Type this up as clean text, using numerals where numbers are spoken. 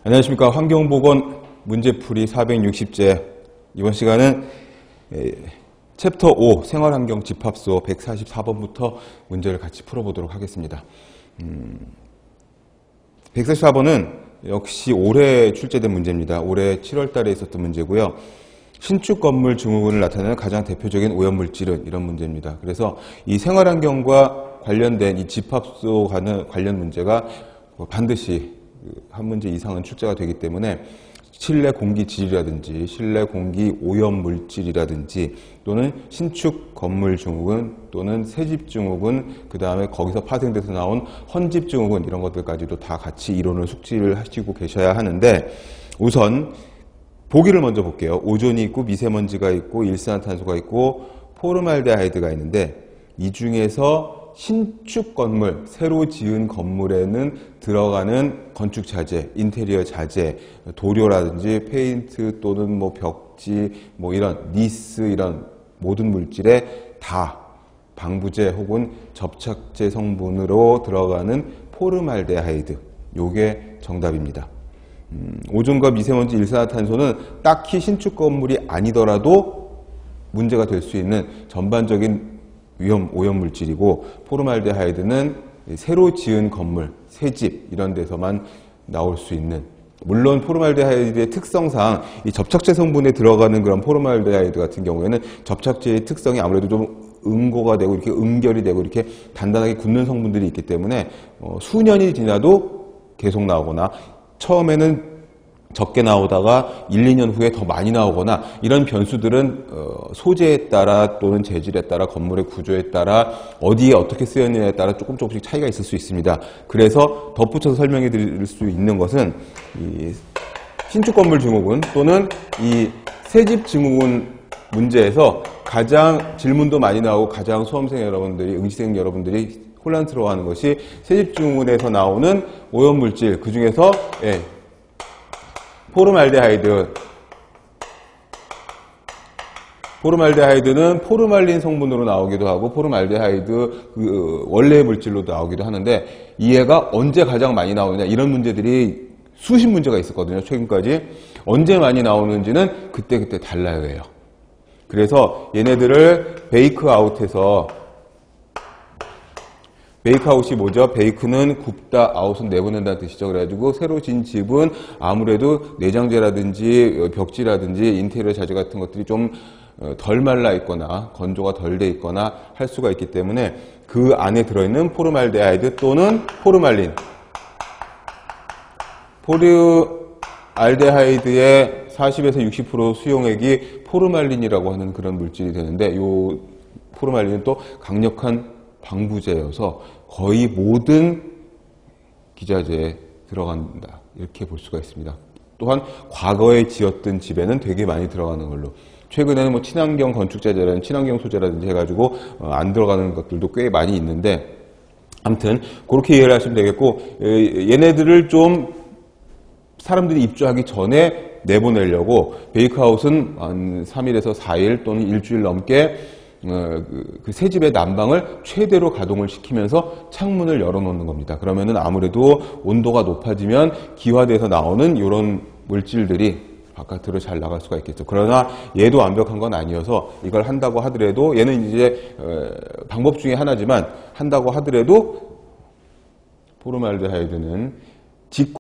안녕하십니까. 환경보건 문제풀이 460제. 이번 시간은 챕터 5 생활환경 집합소 144번부터 문제를 같이 풀어보도록 하겠습니다. 144번은 역시 올해 출제된 문제입니다. 올해 7월 달에 있었던 문제고요. 신축 건물 증후군을 나타내는 가장 대표적인 오염물질은 이런 문제입니다. 그래서 이 생활환경과 관련된 이 집합소 관련 문제가 반드시 한 문제 이상은 출제가 되기 때문에 실내 공기 질이라든지 실내 공기 오염 물질이라든지 또는 신축 건물 증후군 또는 새집 증후군, 그 다음에 거기서 파생돼서 나온 헌집 증후군, 이런 것들까지도 다 같이 이론을 숙지를 하시고 계셔야 하는데, 우선 보기를 먼저 볼게요. 오존이 있고 미세먼지가 있고 일산화탄소가 있고 포름알데하이드가 있는데, 이 중에서 신축 건물, 새로 지은 건물에는 들어가는 건축 자재, 인테리어 자재, 도료라든지 페인트 또는 벽지, 이런 니스, 이런 모든 물질에 다 방부제 혹은 접착제 성분으로 들어가는 포름알데하이드, 요게 정답입니다. 오존과 미세먼지, 일산화탄소는 딱히 신축 건물이 아니더라도 문제가 될 수 있는 전반적인 오염물질이고, 포름알데하이드는 새로 지은 건물, 새집 이런 데서만 나올 수 있는, 물론 포름알데하이드의 특성상 이 접착제 성분에 들어가는 그런 포름알데하이드 같은 경우에는 접착제의 특성이 아무래도 좀 응고가 되고 이렇게 응결이 되고 이렇게 단단하게 굳는 성분들이 있기 때문에 수년이 지나도 계속 나오거나, 처음에는 적게 나오다가 1, 2년 후에 더 많이 나오거나, 이런 변수들은 소재에 따라 또는 재질에 따라, 건물의 구조에 따라, 어디에 어떻게 쓰였느냐에 따라 조금씩 차이가 있을 수 있습니다. 그래서 덧붙여서 설명해 드릴 수 있는 것은 이 신축 건물 증후군 또는 이 새집 증후군 문제에서 가장 질문도 많이 나오고 가장 수험생 여러분들이, 응시생 여러분들이 혼란스러워하는 것이 새집 증후군에서 나오는 오염물질, 그 중에서 포름알데하이드는 포르말린 성분으로 나오기도 하고 포름알데하이드 원래의 물질로 나오기도 하는데, 얘가 언제 가장 많이 나오느냐, 이런 문제들이 수십 문제가 있었거든요. 최근까지 언제 많이 나오는지는 그때 달라요 해요. 그래서 얘네들을 베이크아웃해서, 베이크아웃이 뭐죠? 베이크는 굽다, 아웃은 내보낸다는 뜻이죠. 그래가지고 새로 진 집은 아무래도 내장재라든지 벽지라든지 인테리어 자재 같은 것들이 좀 덜 말라 있거나 건조가 덜 돼 있거나 할 수가 있기 때문에 그 안에 들어있는 포름알데하이드 또는 포르말린, 포름알데하이드의 40에서 60% 수용액이 포르말린이라고 하는 그런 물질이 되는데, 이 포르말린은 또 강력한 방부제여서 거의 모든 기자재에 들어간다, 이렇게 볼 수가 있습니다. 또한 과거에 지었던 집에는 되게 많이 들어가는 걸로, 최근에는 친환경 건축자재라든지 친환경 소재라든지 해가지고 안 들어가는 것들도 꽤 많이 있는데, 아무튼 그렇게 이해를 하시면 되겠고, 얘네들을 좀 사람들이 입주하기 전에 내보내려고 베이크아웃은 한 3일에서 4일 또는 일주일 넘게 그 새 집의 난방을 최대로 가동을 시키면서 창문을 열어놓는 겁니다. 그러면은 아무래도 온도가 높아지면 기화돼서 나오는 이런 물질들이 바깥으로 잘 나갈 수가 있겠죠. 그러나 얘도 완벽한 건 아니어서 이걸 한다고 하더라도, 얘는 이제 방법 중에 하나지만 한다고 하더라도 포름알데하이드는